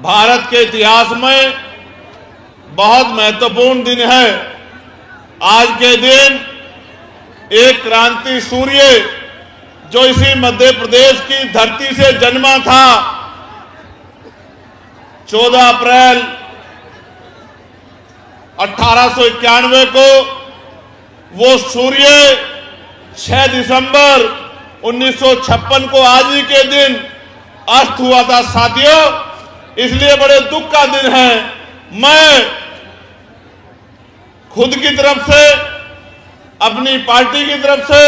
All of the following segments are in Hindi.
भारत के इतिहास में बहुत महत्वपूर्ण दिन है। आज के दिन एक क्रांति सूर्य जो इसी मध्य प्रदेश की धरती से जन्मा था, 14 अप्रैल 1891 को वो सूर्य 6 दिसंबर 1956 को आज ही के दिन अस्त हुआ था। साथियों, इसलिए बड़े दुख का दिन है। मैं खुद की तरफ से, अपनी पार्टी की तरफ से,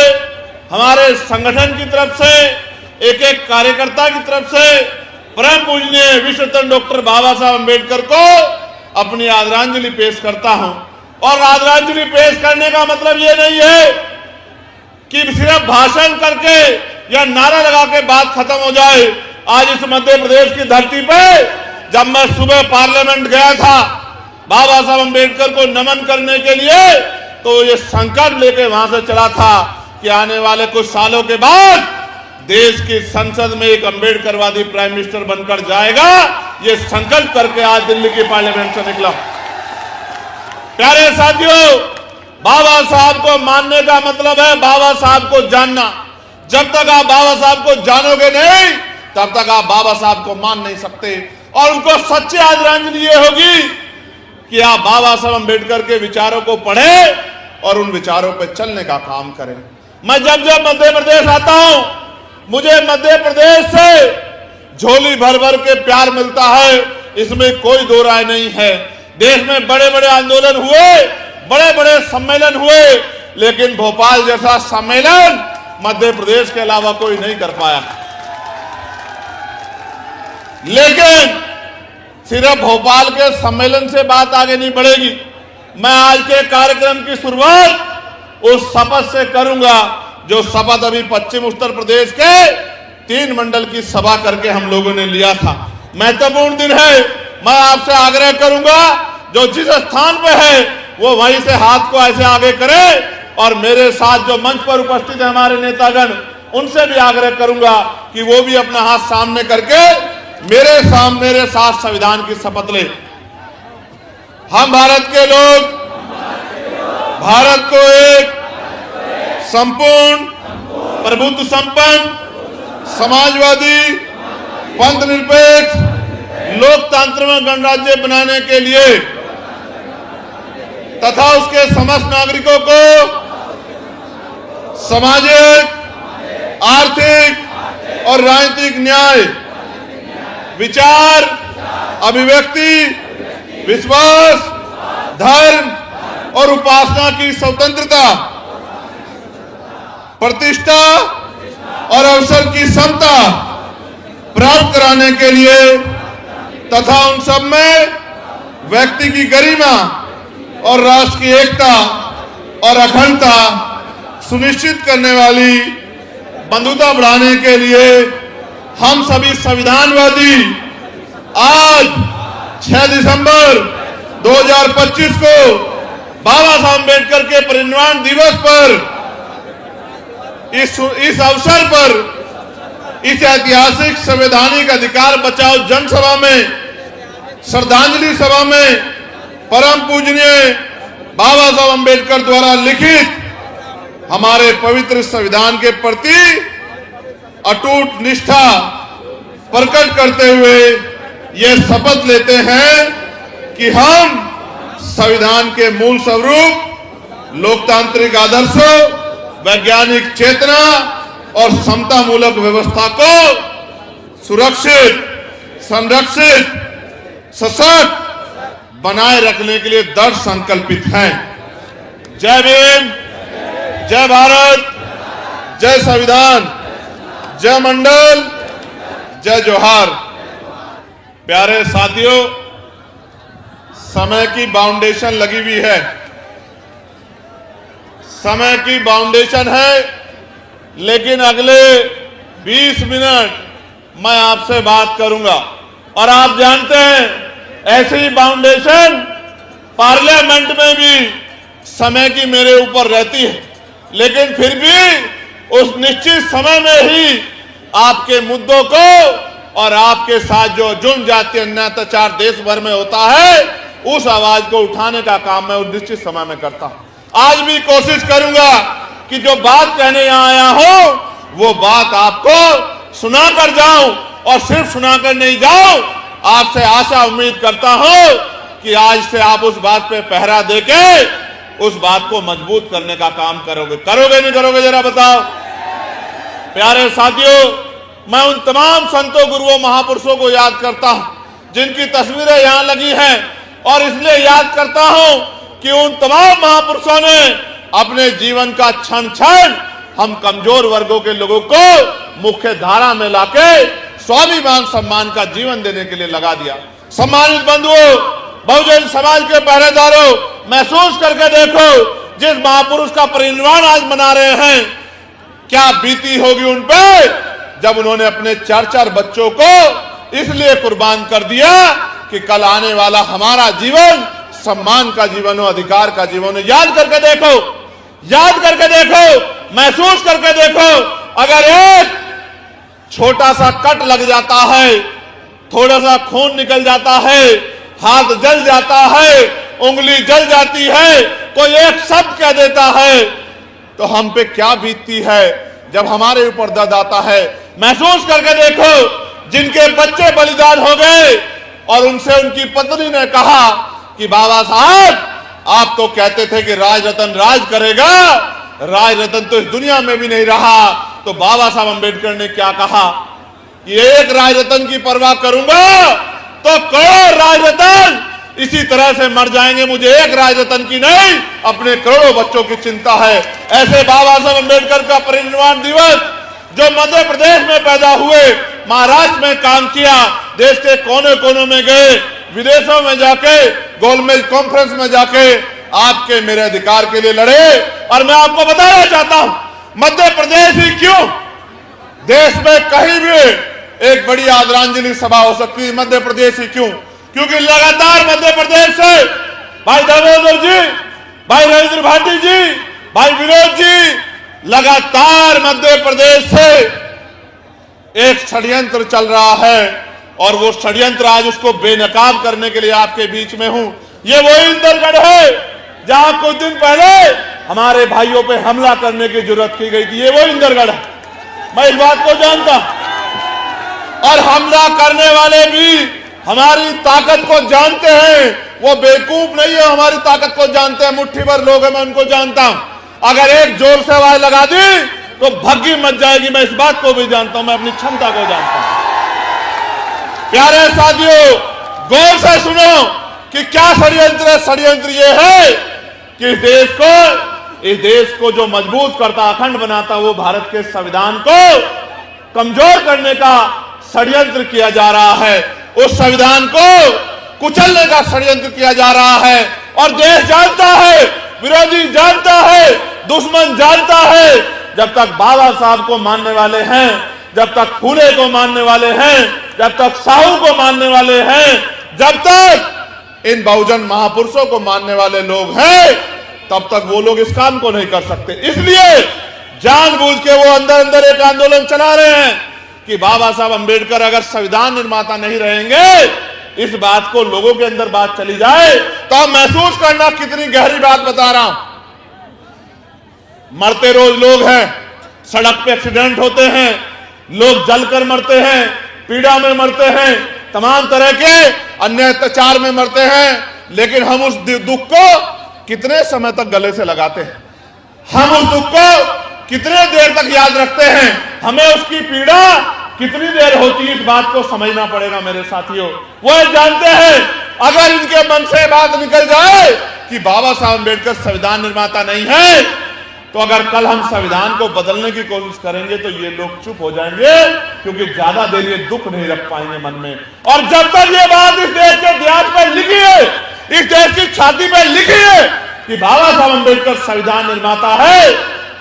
हमारे संगठन की तरफ से, एक एक कार्यकर्ता की तरफ से परम पूजनीय विश्व रत्न डॉक्टर बाबा साहब अम्बेडकर को अपनी आदरांजलि पेश करता हूं। और आदरांजलि पेश करने का मतलब ये नहीं है कि सिर्फ भाषण करके या नारा लगा के बात खत्म हो जाए। आज इस मध्य प्रदेश की धरती पे जब मैं सुबह पार्लियामेंट गया था बाबा साहब अम्बेडकर को नमन करने के लिए, तो ये संकल्प लेके वहां से चला था कि आने वाले कुछ सालों के बाद देश की संसद में एक अम्बेडकरवादी प्राइम मिनिस्टर बनकर जाएगा। ये संकल्प करके आज दिल्ली की पार्लियामेंट से निकला। प्यारे साथियों, बाबा साहब को मानने का मतलब है बाबा साहब को जानना। जब तक आप बाबा साहब को जानोगे नहीं, तब तक आप बाबा साहब को मान नहीं सकते। और उनको सच्ची आदरांजलि ये होगी कि आप बाबा साहब अम्बेडकर के विचारों को पढ़ें और उन विचारों पर चलने का काम करें। मैं जब जब मध्य प्रदेश आता हूं, मुझे मध्य प्रदेश से झोली भर भर के प्यार मिलता है, इसमें कोई दो राय नहीं है। देश में बड़े बड़े आंदोलन हुए, बड़े बड़े सम्मेलन हुए, लेकिन भोपाल जैसा सम्मेलन मध्य प्रदेश के अलावा कोई नहीं कर पाया। लेकिन सिर्फ भोपाल के सम्मेलन से बात आगे नहीं बढ़ेगी। मैं आज के कार्यक्रम की शुरुआत उस शपथ से करूंगा जो शपथ अभी पश्चिम उत्तर प्रदेश के 3 मंडल की सभा करके हम लोगों ने लिया था। महत्वपूर्ण दिन है। मैं आपसे आग्रह करूंगा जो जिस स्थान पे है वो वहीं से हाथ को ऐसे आगे करे, और मेरे साथ जो मंच पर उपस्थित है हमारे नेतागण, उनसे भी आग्रह करूंगा कि वो भी अपना हाथ सामने करके मेरे साथ संविधान की शपथ ले। हम भारत के लोग भारत को एक संपूर्ण, प्रभुत्व संपन्न, समाजवादी, पंथ निरपेक्ष, लोकतंत्र में गणराज्य बनाने के लिए तथा उसके समस्त नागरिकों को सामाजिक, आर्थिक और राजनीतिक न्याय, विचार, अभिव्यक्ति, विश्वास, धर्म और उपासना की स्वतंत्रता, प्रतिष्ठा और अवसर की समता प्राप्त कराने के लिए तथा उन सब में व्यक्ति की गरिमा और राष्ट्र की एकता और अखंडता सुनिश्चित करने वाली बंधुता बढ़ाने के लिए हम सभी संविधानवादी आज 6 दिसंबर 2025 को बाबा साहब अम्बेडकर के परिनिर्वाण दिवस पर इस अवसर पर इस ऐतिहासिक संवैधानिक अधिकार बचाओ जनसभा में, श्रद्धांजलि सभा में परम पूजनीय बाबा साहब अम्बेडकर द्वारा लिखित हमारे पवित्र संविधान के प्रति अटूट निष्ठा प्रकट करते हुए ये शपथ लेते हैं कि हम संविधान के मूल स्वरूप, लोकतांत्रिक आदर्शों, वैज्ञानिक चेतना और समता मूलक व्यवस्था को सुरक्षित, संरक्षित, सशक्त बनाए रखने के लिए दृढ़ संकल्पित हैं। जय भीम, जय भारत, जय संविधान, जय मंडल, जय जोहार। प्यारे साथियों, समय की बाउंडेशन लगी हुई है, समय की बाउंडेशन है, लेकिन अगले 20 मिनट मैं आपसे बात करूंगा। और आप जानते हैं ऐसी ही बाउंडेशन पार्लियामेंट में भी समय की मेरे ऊपर रहती है, लेकिन फिर भी उस निश्चित समय में ही आपके मुद्दों को और आपके साथ जो जुल्म जाति अन्याय अत्याचार देश भर में होता है, उस आवाज को उठाने का काम मैं निश्चित समय में करता हूं। आज भी कोशिश करूंगा कि जो बात कहने यहां आया हूं वो बात आपको सुनाकर जाऊं, और सिर्फ सुनाकर नहीं जाऊं, आपसे आशा उम्मीद करता हूं कि आज से आप उस बात पे पहरा देके उस बात को मजबूत करने का काम करोगे। करोगे नहीं करोगे जरा बताओ। प्यारे साथियों, मैं उन तमाम संतों, गुरुओं, महापुरुषों को याद करता हूं जिनकी तस्वीरें यहां लगी हैं, और इसलिए याद करता हूं कि उन तमाम महापुरुषों ने अपने जीवन का क्षण क्षण हम कमजोर वर्गों के लोगों को मुख्य धारा में लाके स्वाभिमान सम्मान का जीवन देने के लिए लगा दिया। सम्मानित बंधुओं, बहुजन समाज के पहरेदारों, महसूस करके देखो जिस महापुरुष का परिनिर्वाण आज मना रहे हैं, क्या बीती होगी उन पे जब उन्होंने अपने 4-4 बच्चों को इसलिए कुर्बान कर दिया कि कल आने वाला हमारा जीवन सम्मान का जीवन हो, अधिकार का जीवन हो। याद करके देखो, याद करके देखो, महसूस करके देखो। अगर एक छोटा सा कट लग जाता है, थोड़ा सा खून निकल जाता है, हाथ जल जाता है, उंगली जल जाती है, कोई एक शब्द कह देता है, तो हम पे क्या बीतती है जब हमारे ऊपर दर्द आता है। महसूस करके देखो जिनके बच्चे बलिदान हो गए और उनसे उनकी पत्नी ने कहा कि बाबा साहब आप तो कहते थे कि राज रतन राज करेगा, राज रतन तो इस दुनिया में भी नहीं रहा। तो बाबा साहब अंबेडकर ने क्या कहा कि एक राज रतन की परवाह करूंगा तो करोड़ राज रतन इसी तरह से मर जाएंगे, मुझे एक राज रतन की नहीं, अपने करोड़ों बच्चों की चिंता है। ऐसे बाबा साहब अंबेडकर का परिनिर्वाण दिवस जो मध्य प्रदेश में पैदा हुए, महाराष्ट्र में काम किया, देश के कोने कोने में गए, विदेशों में जाके, गोलमेज कॉन्फ्रेंस में जाके आपके मेरे अधिकार के लिए लड़े। और मैं आपको बताना चाहता हूं, मध्य प्रदेश ही क्यों, देश में कहीं भी एक बड़ी आदरांजलि सभा हो सकती है, मध्य प्रदेश ही क्यों? क्योंकि लगातार मध्य प्रदेश से भाई दामोदर जी, भाई रविंद्र भाटी जी, भाई विनोद जी, लगातार मध्य प्रदेश से एक षड्यंत्र चल रहा है, और वो षड्यंत्र आज उसको बेनकाब करने के लिए आपके बीच में हूं। ये वही इंदरगढ़ है जहां कुछ दिन पहले हमारे भाइयों पे हमला करने की जरूरत की गई थी। ये वो इंदरगढ़ है, मैं इस बात को जानता हूं। और हमला करने वाले भी हमारी ताकत को जानते हैं, वो बेवकूफ नहीं है, हमारी ताकत को जानते हैं। मुट्ठी भर लोग हैं, मैं उनको जानता हूं। अगर एक जोर से आवाज लगा दी तो भग्गी मच जाएगी, मैं इस बात को भी जानता हूं, मैं अपनी क्षमता को जानता हूं। प्यारे साथियों, गौर से सुनो कि क्या षड्यंत्र है। षड्यंत्र ये है कि इस देश को जो मजबूत करता, अखंड बनाता, वो भारत के संविधान को कमजोर करने का षड्यंत्र किया जा रहा है। उस संविधान को कुचलने का षड्यंत्र किया जा रहा है, और देश जानता है, विरोधी जानता है, दुश्मन जानता है, जब तक बाबा साहब को मानने वाले हैं, जब तक फूले को मानने वाले हैं, जब तक साहू को मानने वाले हैं, जब तक इन बहुजन महापुरुषों को मानने वाले लोग हैं, तब तक वो लोग इस काम को नहीं कर सकते। इसलिए जानबूझ के वो अंदर अंदर एक आंदोलन चला रहे हैं कि बाबा साहब अंबेडकर अगर संविधान निर्माता नहीं रहेंगे, इस बात को लोगों के अंदर बात चली जाए तो आप महसूस करना कितनी गहरी बात बता रहा हूं। मरते रोज लोग हैं, सड़क पे एक्सीडेंट होते हैं, लोग जलकर मरते हैं, पीड़ा में मरते हैं, तमाम तरह के अन्य अत्याचार में मरते हैं, लेकिन हम उस दुख को कितने समय तक गले से लगाते हैं, हम उस दुख को कितने देर तक याद रखते हैं, हमें उसकी पीड़ा कितनी देर होती है, इस बात को समझना पड़ेगा मेरे साथियों। वो जानते हैं अगर इनके मन से बात निकल जाए कि बाबा साहब अम्बेडकर संविधान निर्माता नहीं है, तो अगर कल हम संविधान को बदलने की कोशिश करेंगे तो ये लोग चुप हो जाएंगे, क्योंकि ज्यादा देर ये दुख नहीं रख पाएंगे मन में। और जब तक ये बात इस देश के इतिहास पर लिखी है, इस देश की छाती पर लिखी है कि बाबा साहब अम्बेडकर संविधान निर्माता है,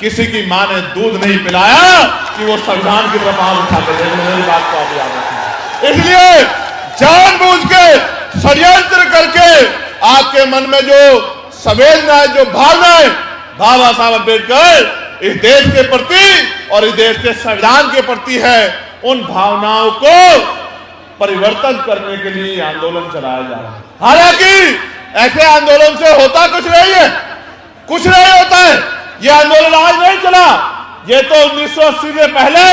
किसी की मां ने दूध नहीं पिलाया कि वो संविधान की तरफ आंख उठाते थे। मेरी बात को आप याद रखें। इसलिए जानबूझ के षड्यंत्र करके आपके मन में जो संवेदना है, जो भावना है बाबा साहब अम्बेडकर इस देश के प्रति और इस देश के संविधान के प्रति है, उन भावनाओं को परिवर्तन करने के लिए आंदोलन चलाया जा रहा है। हालांकि ऐसे आंदोलन से होता कुछ नहीं है, कुछ नहीं होता है। यह आंदोलन आज नहीं चला, ये तो 1980 से पहले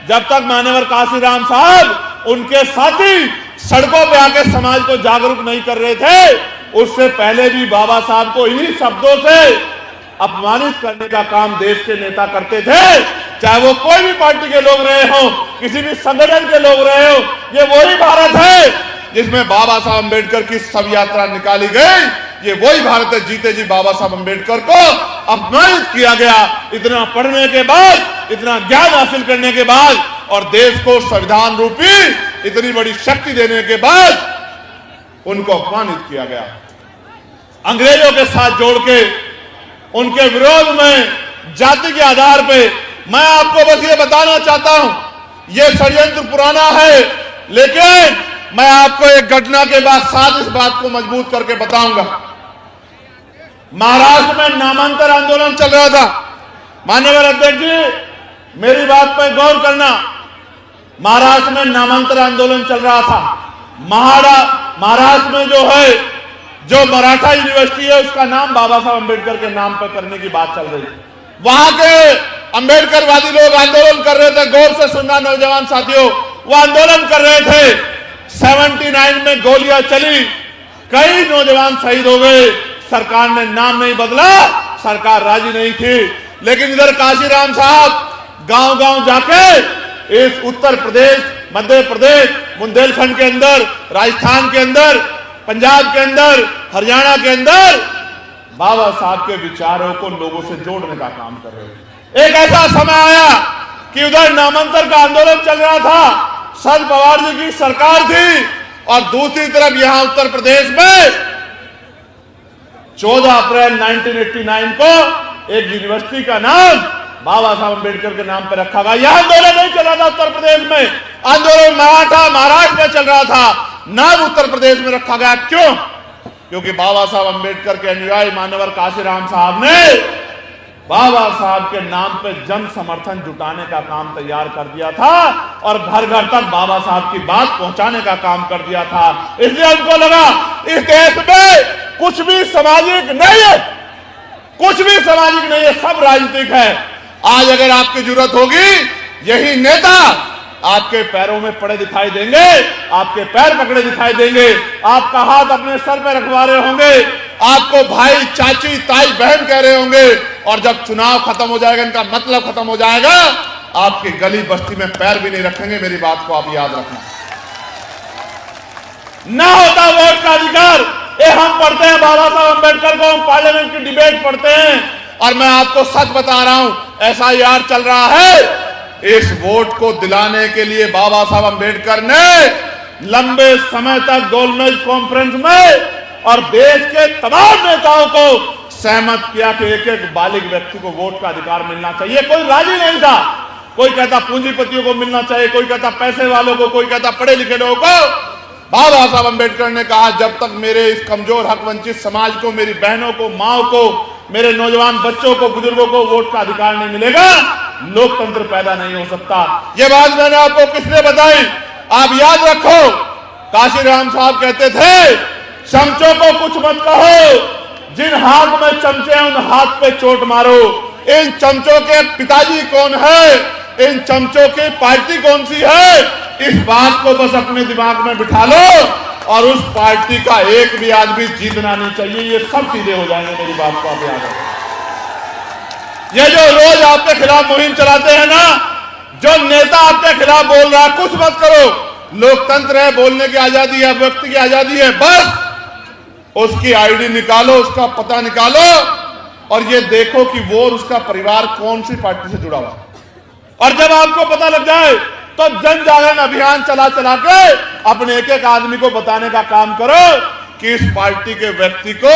जब तक मान्यवर काशीराम साहब उनके साथी सड़कों पे आके समाज को जागरूक नहीं कर रहे थे, उससे पहले भी बाबा साहब को इन्हीं शब्दों से अपमानित करने का काम देश के नेता करते थे, चाहे वो कोई भी पार्टी के लोग रहे हो, किसी भी संगठन के लोग रहे हो। ये वही भारत है जिसमें बाबा साहब अम्बेडकर की सब यात्रा निकाली गई। ये वही भारत है जीते जी बाबा साहब अम्बेडकर को अपमानित किया गया। इतना पढ़ने के बाद, इतना ज्ञान हासिल करने के बाद और देश को संविधान रूपी इतनी बड़ी शक्ति देने के बाद उनको अपमानित किया गया। अंग्रेजों के साथ जोड़ के उनके विरोध में जाति के आधार पे मैं आपको बस ये बताना चाहता हूं, ये षड्यंत्र पुराना है, लेकिन मैं आपको एक घटना के बाद साथ इस बात को मजबूत करके बताऊंगा। महाराष्ट्र में नामांतर आंदोलन चल रहा था। माननीय अध्यक्ष जी, मेरी बात पर गौर करना। महाराष्ट्र में नामांतर आंदोलन चल रहा था। महाराष्ट्र में जो मराठा यूनिवर्सिटी है उसका नाम बाबा साहब अम्बेडकर के नाम पर करने की बात चल रही है। वहां के अम्बेडकरवादी लोग आंदोलन कर रहे थे। गौर से सुनना नौजवान साथियों, वो आंदोलन कर रहे थे। 79 में गोलियां चली, कई नौजवान शहीद हो गए। सरकार ने नाम नहीं बदला, सरकार राजी नहीं थी। लेकिन इधर काशीराम साहब गांव-गांव जाके इस उत्तर प्रदेश, मध्य प्रदेश, बुंदेलखंड के अंदर, राजस्थान के अंदर, पंजाब के अंदर, हरियाणा के अंदर बाबा साहब के विचारों को लोगों से जोड़ने का काम कर रहे हैं। एक ऐसा समय आया कि उधर नामांतर का आंदोलन चल रहा था, शरद पवार जी की सरकार थी, और दूसरी तरफ यहां उत्तर प्रदेश में 14 अप्रैल 1989 को एक यूनिवर्सिटी का नाम बाबा साहब अम्बेडकर के नाम पर रखा गया। यह आंदोलन नहीं चल रहा था उत्तर प्रदेश में, आंदोलन महाराष्ट्र में चल रहा था, नाम उत्तर प्रदेश में रखा गया। क्यों? क्योंकि बाबा साहब अम्बेडकर के अनुयायी मान्यवर काशीराम साहब ने बाबा साहब के नाम पे जन समर्थन जुटाने का काम तैयार कर दिया था और घर घर तक बाबा साहब की बात पहुंचाने का काम कर दिया था। इसलिए हमको लगा इस देश में कुछ भी सामाजिक नहीं है, कुछ भी सामाजिक नहीं है, सब राजनीतिक है। आज अगर आपकी जरूरत होगी, यही नेता आपके पैरों में पड़े दिखाई देंगे, आपके पैर पकड़े दिखाई देंगे, आपका हाथ अपने सर पे रखवा रहे होंगे, आपको भाई, चाची, ताई, बहन कह रहे होंगे, और जब चुनाव खत्म हो जाएगा, इनका मतलब खत्म हो जाएगा, आपकी गली बस्ती में पैर भी नहीं रखेंगे। मेरी बात को आप याद रखना। ना होता वोट का अधिकार, ये हम पढ़ते हैं बाबा साहब अम्बेडकर को, हम पार्लियामेंट की डिबेट पढ़ते हैं, और मैं आपको सच बता रहा हूं, SIR चल रहा है। इस वोट को दिलाने के लिए बाबा साहब अम्बेडकर ने लंबे समय तक गोलमेज कॉन्फ्रेंस में और देश के तमाम नेताओं को सहमत किया कि एक एक बालिग व्यक्ति को वोट का अधिकार मिलना चाहिए। कोई राजी नहीं था, कोई कहता पूंजीपतियों को मिलना चाहिए, कोई कहता पैसे वालों को, कोई कहता पढ़े लिखे लोगों को। बाबा साहब अम्बेडकर ने कहा, जब तक मेरे इस कमजोर हक वंचित समाज को, मेरी बहनों को, माओ को, मेरे नौजवान बच्चों को, बुजुर्गों को वोट का अधिकार नहीं मिलेगा, लोकतंत्र पैदा नहीं हो सकता। यह बात मैंने आपको किसने बताई? आप याद रखो, काशीराम साहब कहते थे, चमचों को कुछ मत कहो, जिन हाथ में चमचे हैं उन हाथ पे चोट मारो। इन चमचों के पिताजी कौन है, इन चमचों की पार्टी कौन सी है, इस बात को बस अपने दिमाग में बिठा लो, और उस पार्टी का एक भी आदमी जीतना नहीं चाहिए। ये सब सीधे हो जाएंगे। मेरी बात को आप याद रखो। ये जो रोज आपके खिलाफ मुहिम चलाते हैं ना, जो नेता आपके खिलाफ बोल रहा है, कुछ मत करो, लोकतंत्र है, बोलने की आजादी है, व्यक्ति की आजादी है, बस उसकी आईडी निकालो, उसका पता निकालो, और ये देखो कि वो और उसका परिवार कौन सी पार्टी से जुड़ा हुआ। और जब आपको पता लग जाए तो जन जागरण अभियान चला चला के अपने एक एक आदमी को बताने का काम करो कि इस पार्टी के व्यक्ति को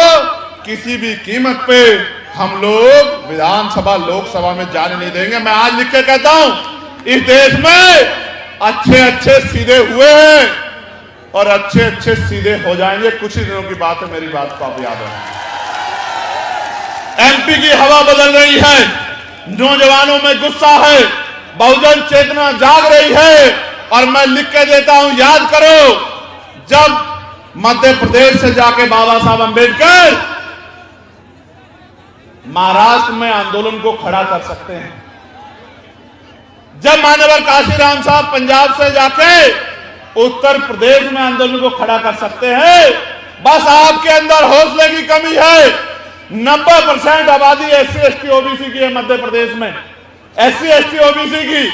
किसी भी कीमत पे हम लोग विधानसभा, लोकसभा में जाने नहीं देंगे। मैं आज लिख के कहता हूं, इस देश में अच्छे अच्छे सीधे हुए हैं और अच्छे अच्छे सीधे हो जाएंगे। कुछ ही दिनों की बात है, मेरी बात को आप याद रखें। MP की हवा बदल रही है, नौजवानों में गुस्सा है, बहुजन चेतना जाग रही है, और मैं लिख के देता हूं, याद करो, जब मध्य प्रदेश से जाके बाबा साहब अंबेडकर महाराष्ट्र में आंदोलन को खड़ा कर सकते हैं, जब मान्यवर काशीराम साहब पंजाब से जाके उत्तर प्रदेश में आंदोलन को खड़ा कर सकते हैं, बस आपके अंदर हौसले की कमी है। 90% आबादी SC ST OBC की है मध्य प्रदेश में, SC ST OBC की,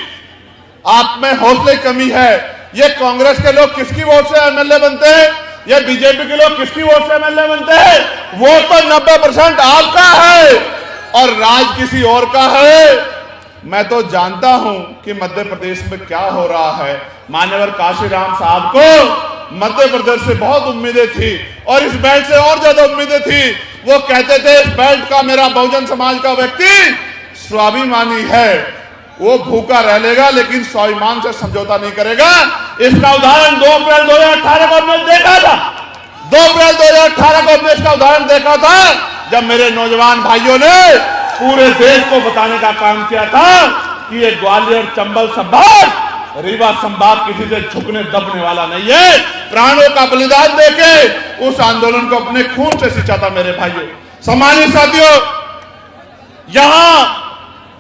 आप में हौसले की कमी है। ये कांग्रेस के लोग किसकी वोट से MLA बनते हैं, ये बीजेपी के लोग किसकी वोट से MLA बनते हैं? वो तो 90% आपका है और राज किसी और का है। मैं तो जानता हूं कि मध्य प्रदेश में क्या हो रहा है। मान्यवर काशीराम साहब को मध्य प्रदेश से बहुत उम्मीदें थी और इस बेल्ट से और ज्यादा उम्मीदें थी। वो कहते थे इस बेल्ट का मेरा बहुजन समाज का व्यक्ति स्वाभिमानी है, वो भूखा रह लेगा लेकिन स्वाभिमान से समझौता नहीं करेगा। इसका उदाहरण 2 अप्रैल 2018 को हमने देखा था। 2 अप्रैल 2018 को हमने इसका उदाहरण देखा था जब मेरे नौजवान भाइयों ने पूरे देश को बताने का काम किया था कि ये ग्वालियर, चंबल संभाग, रीवा संभाग किसी से झुकने दबने वाला नहीं है। प्राणों का बलिदान देके उस आंदोलन को अपने खून से सींचा था मेरे भाइयों। सम्मानित साथियों,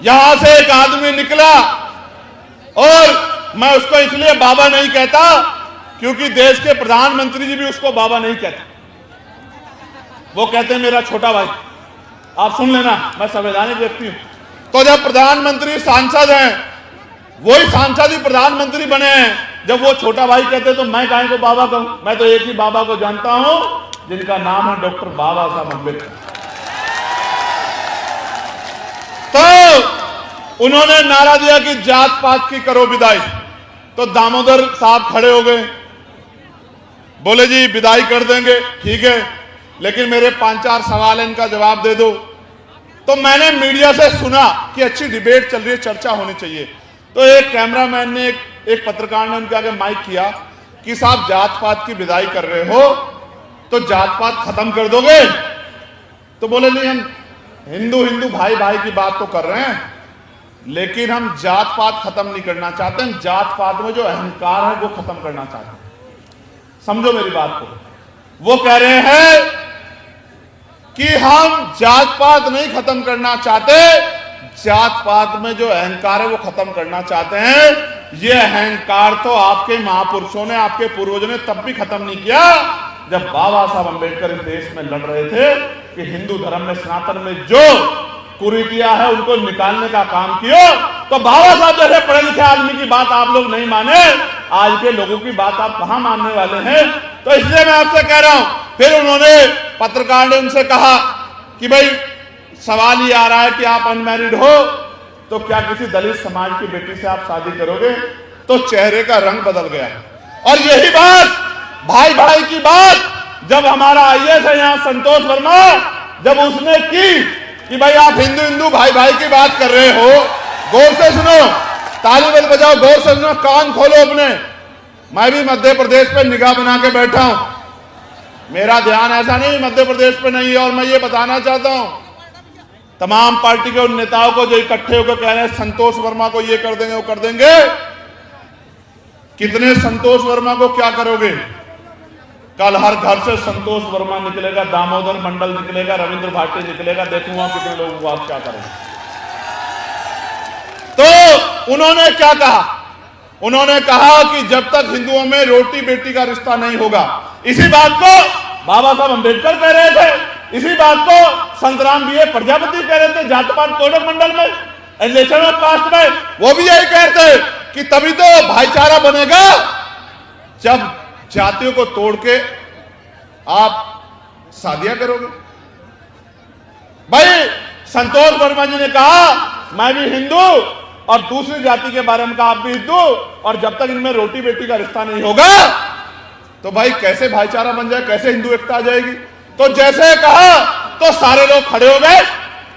यहां से एक आदमी निकला और मैं उसको इसलिए बाबा नहीं कहता क्योंकि देश के प्रधानमंत्री जी भी उसको बाबा नहीं कहते, वो कहते हैं मेरा छोटा भाई। आप सुन लेना, मैं संवैधानिक व्यक्ति हूं। तो जब प्रधानमंत्री सांसद हैं, वही सांसद ही प्रधानमंत्री बने हैं, जब वो छोटा भाई कहते तो मैं काहे को बाबा कहूं? मैं तो एक ही बाबा को जानता हूं जिनका नाम है डॉक्टर बाबा साहब अम्बेडकर। तो उन्होंने नारा दिया कि जात पात की करो विदाई, तो दामोदर साहब खड़े हो गए, बोले जी विदाई कर देंगे, ठीक है, लेकिन मेरे 5-4 सवाल हैं, इनका जवाब दे दो। तो मैंने मीडिया से सुना कि अच्छी डिबेट चल रही है, चर्चा होनी चाहिए। तो एक कैमरामैन ने, एक पत्रकार ने उनके आगे माइक किया कि साहब जात पात की विदाई कर रहे हो तो जात पात खत्म कर दोगे? तो बोले नहीं, हम हिंदू भाई भाई की बात तो कर रहे हैं, लेकिन हम जात पात खत्म नहीं करना चाहते, हम जात पात में जो अहंकार है वो खत्म करना चाहते हैं। समझो मेरी बात को, वो कह रहे हैं कि हम जात पात नहीं खत्म करना चाहते, जात पात में जो अहंकार है वो खत्म करना चाहते हैं। ये अहंकार तो आपके महापुरुषों ने, आपके पूर्वजों ने तब भी खत्म नहीं किया जब बाबा साहब अंबेडकर इस देश में लड़ रहे थे कि हिंदू धर्म में, सनातन में जो कुरीतियां है उनको निकालने का काम किया। तो बाबा साहब जैसे पढ़े लिखे आदमी की बात आप लोग नहीं माने, आज के लोगों की बात आप कहां मानने वाले हैं? तो इसलिए मैं आपसे कह रहा हूं। फिर उन्होंने, पत्रकार ने उनसे कहा कि भाई सवाल ये आ रहा है कि आप अनमैरिड हो, तो क्या किसी दलित समाज की बेटी से आप शादी करोगे? तो चेहरे का रंग बदल गया। और यही बात, भाई भाई की बात, जब हमारा IAS है यहाँ संतोष वर्मा, जब उसने की कि भाई आप हिंदू भाई भाई की बात कर रहे हो, गौर से सुनो, ताली बल बजाओ, गौर से सुनो, कान खोलो अपने। मैं भी मध्य प्रदेश पे निगाह बना के बैठा हूं, मेरा ध्यान ऐसा नहीं मध्य प्रदेश पे नहीं है। और मैं ये बताना चाहता हूं तमाम पार्टी के उन नेताओं को जो इकट्ठे होकर कह रहे हैं संतोष वर्मा को ये कर देंगे, वो कर देंगे, कितने संतोष वर्मा को क्या करोगे? कल हर घर से संतोष वर्मा निकलेगा, दामोदर मंडल निकलेगा, रविंद्र भाटी निकलेगा, देखूंगा कितने लोगों को आप क्या करेंगे। तो उन्होंने क्या कहा? उन्होंने कहा कि जब तक हिंदुओं में रोटी बेटी का रिश्ता नहीं होगा, इसी बात को बाबा साहब अंबेडकर कह रहे थे, इसी बात को संतराम BA प्रजापति कह रहे थे, जात पात कोडक मंडल में, इलेक्शन ऑफ कास्ट में, वो भी यही कहते कि तभी तो भाईचारा बनेगा जब जातियों को तोड़ के आप शादियां करोगे। भाई संतोष वर्मा जी ने कहा मैं भी हिंदू और दूसरी जाति के बारे में कहा आप भी हिंदू, और जब तक इनमें रोटी बेटी का रिश्ता नहीं होगा तो भाई कैसे भाईचारा बन जाए, कैसे हिंदू एकता आ जाएगी? तो जैसे कहा तो सारे लोग खड़े हो गए,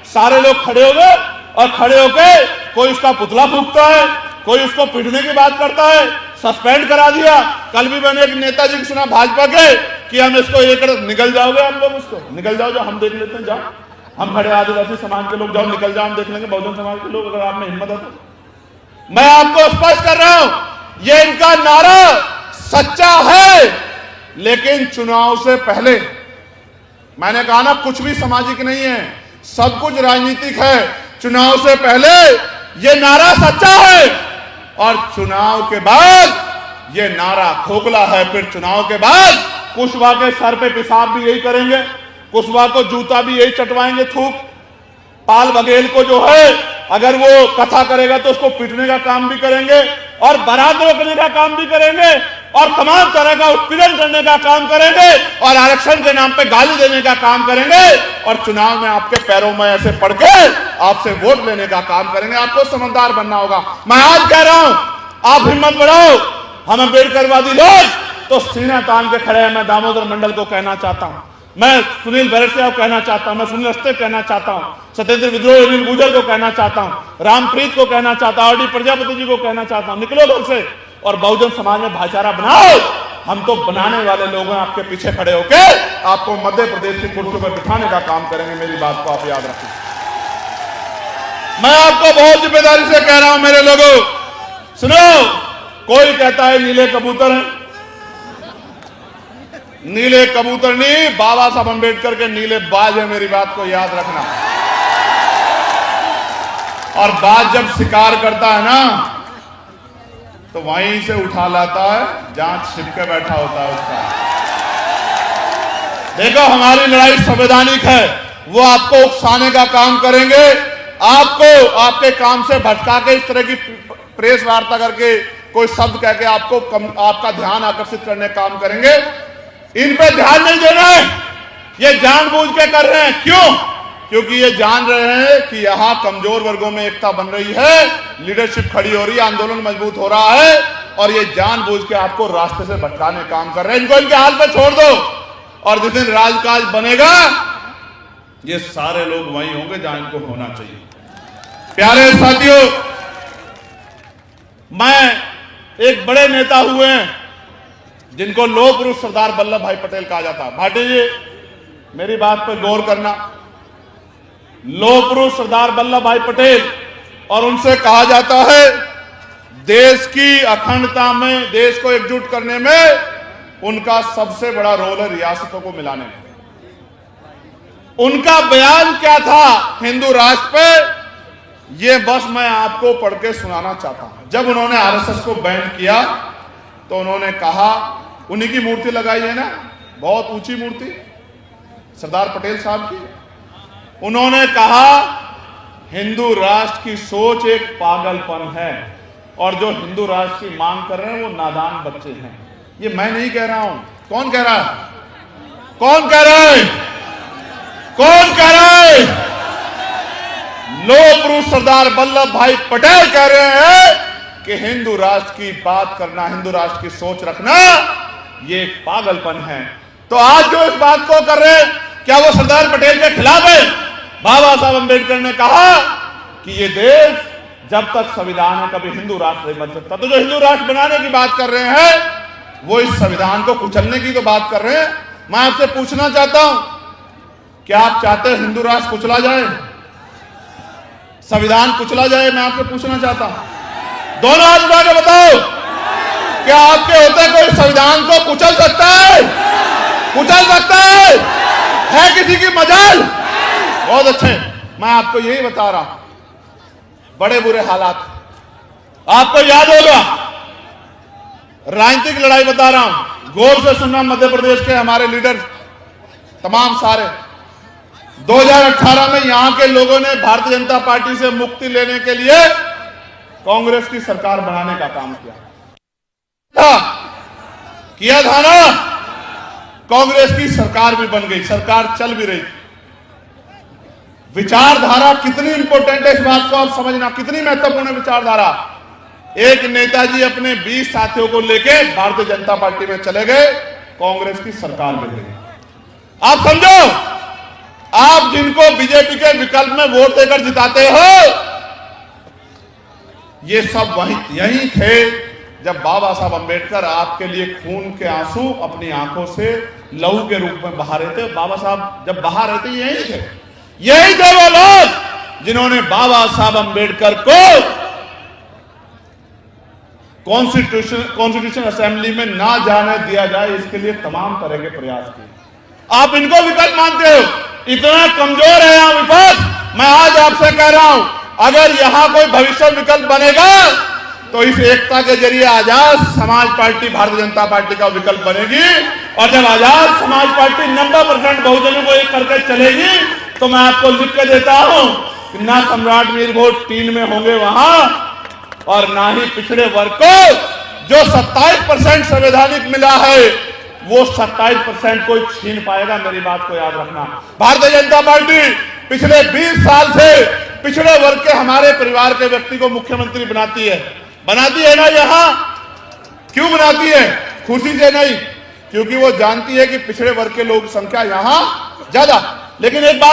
सारे लोग खड़े हो गए, और खड़े होके कोई उसका पुतला फूंकता है, कोई उसको पीटने की बात करता है, सस्पेंड करा दिया। कल भी मैंने एक नेताजी को सुना भाजपा के कि हम इसको ये कर, निकल जाओगे आप लोग, उसको निकल जाओ, हम देख लेते हैं, जाओ, हम खड़े आदिवासी समाज के लोग, जाओ निकल जाओ, हम देख लेंगे बहुजन समाज के लोग, अगर आप में हिम्मत है तो। मैं आपको स्पष्ट कर रहा हूं, ये इनका नारा सच्चा है, लेकिन चुनाव से पहले मैंने कहा ना, कुछ भी सामाजिक नहीं है, सब कुछ राजनीतिक है। चुनाव से पहले ये नारा सच्चा है और चुनाव के बाद ये नारा खोखला है। फिर चुनाव के बाद कुशवाहा के सर पे पेशाब भी यही करेंगे, कुशवाहा को जूता भी यही चटवाएंगे थूक। पाल बघेल को जो है, अगर वो कथा करेगा तो उसको पीटने का काम भी करेंगे और बारात रोकने का काम भी करेंगे और तमाम तरह का उत्पीड़न करने का काम करेंगे और आरक्षण के नाम पे गाली देने का काम करेंगे और चुनाव में आपके पैरों में ऐसे पड़ के आपसे वोट लेने का काम करेंगे। आपको समझदार बनना होगा। मैं आज कह रहा हूं, आप हिम्मत बढ़ाओ। हम अम्बेडकरवादी लोग तो सीना तान के खड़े हैं। मैं दामोदर मंडल को कहना चाहता हूं, मैं सुनील बैरट से आप कहना चाहता हूं, मैं सुनील अस्ते कहना चाहता हूं, सत्येंद्र विद्रोह अनिल गुर्जर को कहना चाहता हूं, रामप्रीत को कहना चाहता हूं, आर.डी. प्रजापति जी को कहना चाहता हूं, निकलो घर से और बहुजन समाज में भाईचारा बनाओ। हम तो बनाने वाले लोग हैं, आपके पीछे खड़े होके आपको मध्य प्रदेश की कुर्सी पर बिठाने का काम करेंगे। मेरी बात को आप याद रखें। मैं आपको बहुत जिम्मेदारी से कह रहा हूं मेरे लोगों, सुनो। कोई कहता है नीले कबूतर हैं, नीले कबूतर नहीं, बाबा साहब अंबेडकर के नीले बाज है। मेरी बात को याद रखना। और बाज जब शिकार करता है ना, तो वहीं से उठा लाता है जहां छिप के बैठा होता है उसका। देखो, हमारी लड़ाई संवैधानिक है। वो आपको उकसाने का काम करेंगे, आपको आपके काम से भटका के, इस तरह की प्रेस वार्ता करके, कोई शब्द कह के आपको आपका ध्यान आकर्षित करने का काम करेंगे। इन पे ध्यान नहीं देना है, ये जानबूझ के कर रहे हैं। क्यों? क्योंकि ये जान रहे हैं कि यहां कमजोर वर्गों में एकता बन रही है, लीडरशिप खड़ी हो रही है, आंदोलन मजबूत हो रहा है और ये जानबूझ के आपको रास्ते से भटकाने का काम कर रहे हैं। इनको इनके हाल पे छोड़ दो और जिस दिन राजकाज बनेगा, ये सारे लोग वहीं होंगे जहां इनको होना चाहिए। प्यारे साथियों, मैं एक बड़े नेता हुए हैं जिनको लौह पुरुष सरदार वल्लभ भाई पटेल कहा जाता है। भाटी जी, मेरी बात पर गौर करना। लौह पुरुष सरदार वल्लभ भाई पटेल, और उनसे कहा जाता है देश की अखंडता में, देश को एकजुट करने में उनका सबसे बड़ा रोल है रियासतों को मिलाने में। उनका बयान क्या था हिंदू राष्ट्र पे, ये बस मैं आपको पढ़ के सुनाना चाहता हूं। जब उन्होंने आरएसएस को बैन किया तो उन्होंने कहा, उन्हीं की मूर्ति लगाई है ना, बहुत ऊंची मूर्ति सरदार पटेल साहब की। उन्होंने कहा हिंदू राष्ट्र की सोच एक पागलपन है और जो हिंदू राष्ट्र की मांग कर रहे हैं वो नादान बच्चे हैं। ये मैं नहीं कह रहा हूं। कौन कह रहा है? कौन कह रहा है? कौन कह रहा है? लौह पुरुष सरदार वल्लभ भाई पटेल कह रहे हैं कि हिंदू राष्ट्र की बात करना, हिंदू राष्ट्र की सोच रखना, ये एक पागलपन है। तो आज जो इस बात को कर रहे हैं, क्या वो सरदार पटेल के खिलाफ है? बाबा साहब अंबेडकर ने कहा कि ये देश जब तक संविधान है कभी हिंदू राष्ट्र नहीं बन सकता। तो जो हिंदू राष्ट्र बनाने की बात कर रहे हैं, वो इस संविधान को कुचलने की तो बात कर रहे हैं। मैं आपसे पूछना चाहता हूं, क्या आप चाहते हैं हिंदू राष्ट्र कुचला जाए, संविधान कुचला जाए? मैं आपसे पूछना चाहता हूं, दोनों हाथ उठा के बताओ, क्या आपके होते कोई संविधान को कुचल सकता है? कुचल सकता है किसी की मजाल? बहुत अच्छे, मैं आपको यही बता रहा हूं, बड़े बुरे हालात। आपको याद होगा, राजनीतिक लड़ाई बता रहा हूं, गौर से सुनना। मध्य प्रदेश के हमारे लीडर तमाम सारे 2018 में यहां के लोगों ने भारतीय जनता पार्टी से मुक्ति लेने के लिए कांग्रेस की सरकार बनाने का काम किया था ना। कांग्रेस की सरकार भी बन गई, सरकार चल भी रही। विचारधारा कितनी इंपॉर्टेंट है इस बात को आप समझना, कितनी महत्वपूर्ण है विचारधारा। एक नेताजी अपने 20 साथियों को लेके भारतीय जनता पार्टी में चले गए, कांग्रेस की सरकार बन गई। आप समझो, आप जिनको बीजेपी के विकल्प में वोट देकर जिताते हो, ये सब यही थे जब बाबा साहब अंबेडकर आपके लिए खून के आंसू अपनी आंखों से लहू के रूप में बहा रहे थे। बाबा साहब जब बहा रहे थे, यही थे वो लोग जिन्होंने बाबा साहब अंबेडकर को कॉन्स्टिट्यूशन असेंबली में ना जाने दिया जाए, इसके लिए तमाम तरह के प्रयास किए। आप इनको विकल्प मानते हो, इतना कमजोर है यहाँ विपक्ष। मैं आज आपसे कह रहा हूं, अगर यहां कोई भविष्य विकल्प बनेगा तो इस एकता के जरिए आजाद समाज पार्टी भारतीय जनता पार्टी का विकल्प बनेगी। और जब आजाद समाज पार्टी 90% बहुजनों को एक करके चलेगी तो मैं आपको लिख के देता हूं कि ना सम्राट मीर वोट 3 में होंगे वहां, और ना ही पिछड़े वर्ग को जो 27% संवैधानिक मिला है वो 27% कोई छीन पाएगा। मेरी बात को याद रखना। भारतीय जनता पार्टी पिछले 20 साल से पिछड़े वर्ग के हमारे परिवार के व्यक्ति को मुख्यमंत्री बनाती है ना। यहां क्यों बनाती है? खुशी से नहीं, क्योंकि वो जानती है कि पिछड़े वर्ग के लोग संख्या यहां ज्यादा। लेकिन एक बात